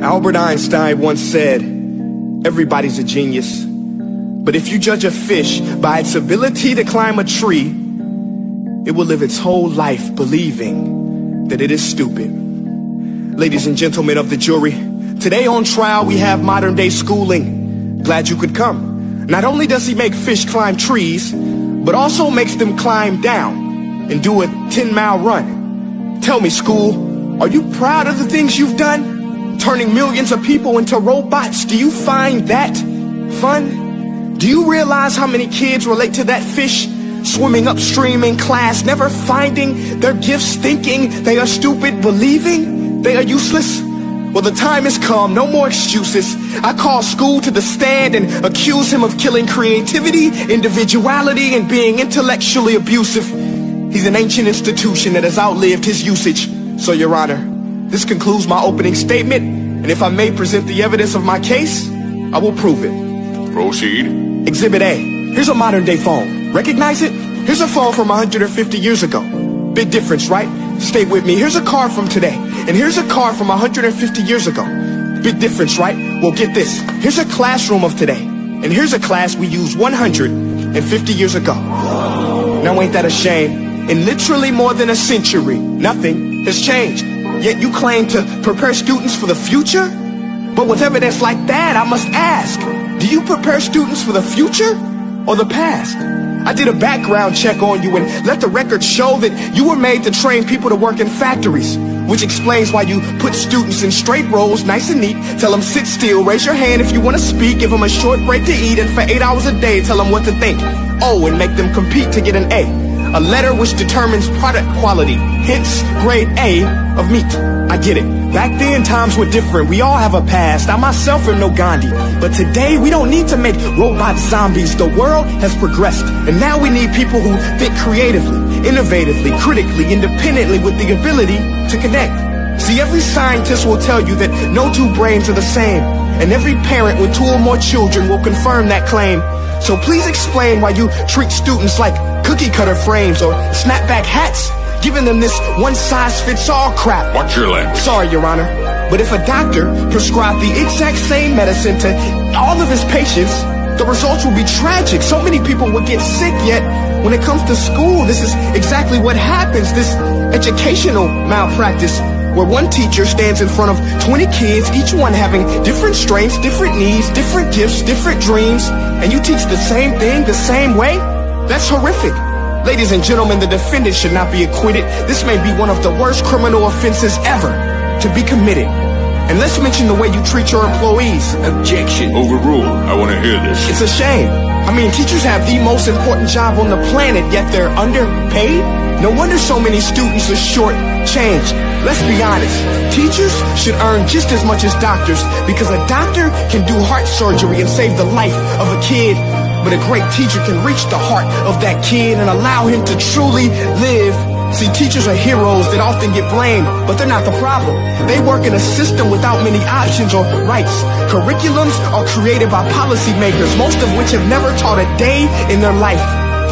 Albert Einstein once said, everybody's a genius. But if you judge a fish by its ability to climb a tree, it will live its whole life believing that it is stupid. Ladies and gentlemen of the jury, today on trial we have modern day schooling. Glad you could come. Not only does he make fish climb trees, but also makes them climb down and do a 10-mile run. Tell me, school, are you proud of the things you've done? Turning millions of people into robots, do you find that fun? Do you realize how many kids relate to that fish swimming upstream in class, never finding their gifts, thinking they are stupid, believing they are useless? Well, the time has come, no more excuses. I call school to the stand and accuse him of killing creativity, individuality, and being intellectually abusive. He's an ancient institution that has outlived his usage. So, Your Honor, this concludes my opening statement, and if I may present the evidence of my case, I will prove it. Proceed. Exhibit A. Here's a modern day phone. Recognize it? Here's a phone from 150 years ago. Big difference, right? Stay with me. Here's a car from today, and here's a car from 150 years ago. Big difference, right? Well, get this. Here's a classroom of today, and here's a class we used 150 years ago. Now, ain't that a shame? In literally more than a century, nothing has changed. Yet you claim to prepare students for the future? But with evidence like that, I must ask, do you prepare students for the future or the past? I did a background check on you and let the record show that you were made to train people to work in factories, which explains why you put students in straight rows, nice and neat, tell them sit still, raise your hand if you want to speak, give them a short break to eat, and for 8 hours a day tell them what to think. Oh, and make them compete to get an A letter which determines product quality, hence grade A of meat. I get it. Back then, times were different. We all have a past. I myself am no Gandhi. But today, we don't need to make robot zombies. The world has progressed. And now we need people who think creatively, innovatively, critically, independently, with the ability to connect. See, every scientist will tell you that no two brains are the same. And every parent with 2 or more children will confirm that claim. So please explain why you treat students like cookie cutter frames or snapback hats, giving them this one-size-fits-all crap. Watch your language. Sorry, Your Honor, but if a doctor prescribed the exact same medicine to all of his patients, the results will be tragic. So many people will get sick, yet when it comes to school, this is exactly what happens, this educational malpractice, where one teacher stands in front of 20 kids, each one having different strengths, different needs, different gifts, different dreams, and you teach the same thing the same way? That's horrific. Ladies and gentlemen, the defendant should not be acquitted. This may be one of the worst criminal offenses ever to be committed. And let's mention the way you treat your employees. Objection. Overruled. I want to hear this. It's a shame. I mean, teachers have the most important job on the planet, yet they're underpaid? No wonder so many students are short-changed. Let's be honest. Teachers should earn just as much as doctors, because a doctor can do heart surgery and save the life of a kid. But a great teacher can reach the heart of that kid and allow him to truly live. See, teachers are heroes that often get blamed, but they're not the problem. They work in a system without many options or rights. Curriculums are created by policymakers, most of which have never taught a day in their life.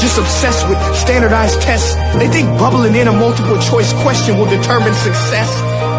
Just obsessed with standardized tests. They think bubbling in a multiple choice question will determine success.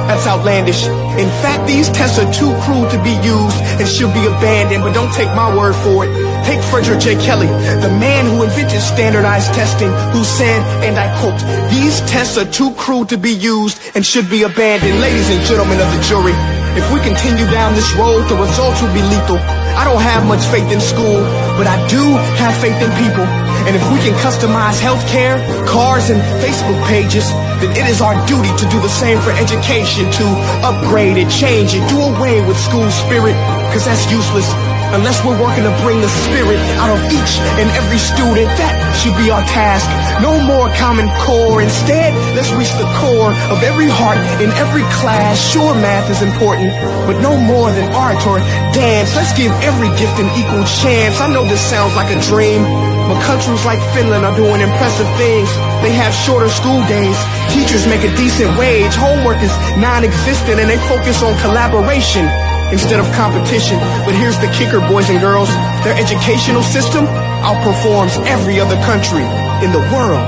That's outlandish. In fact, these tests are too cruel to be used and should be abandoned, but don't take my word for it. Take Frederick J. Kelly, the man who invented standardized testing, who said, and I quote, "These tests are too cruel to be used and should be abandoned." Ladies and gentlemen of the jury, if we continue down this road, the results will be lethal. I don't have much faith in school, but I do have faith in people. And if we can customize healthcare, cars, and Facebook pages, then it is our duty to do the same for education, to upgrade it, change it, do away with school spirit, because that's useless. Unless we're working to bring the spirit out of each and every student, that should be our task. No more Common Core. Instead, let's reach the core of every heart in every class. Sure, math is important, but no more than art or dance. Let's give every gift an equal chance. I know this sounds like a dream, but countries like Finland are doing impressive things. They have shorter school days. Teachers make a decent wage. Homework is non-existent, and they focus on collaboration instead of competition. But here's the kicker, boys and girls. Their educational system outperforms every other country in the world.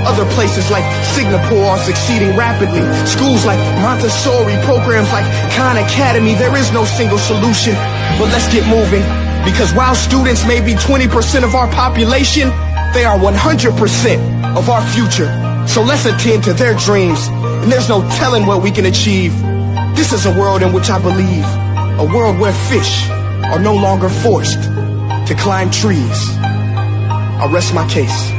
Other places like Singapore are succeeding rapidly. Schools like Montessori, programs like Khan Academy, there is no single solution. But let's get moving, because while students may be 20% of our population, they are 100% of our future. So let's attend to their dreams, and there's no telling what we can achieve. This is a world in which I believe, a world where fish are no longer forced to climb trees. I rest my case.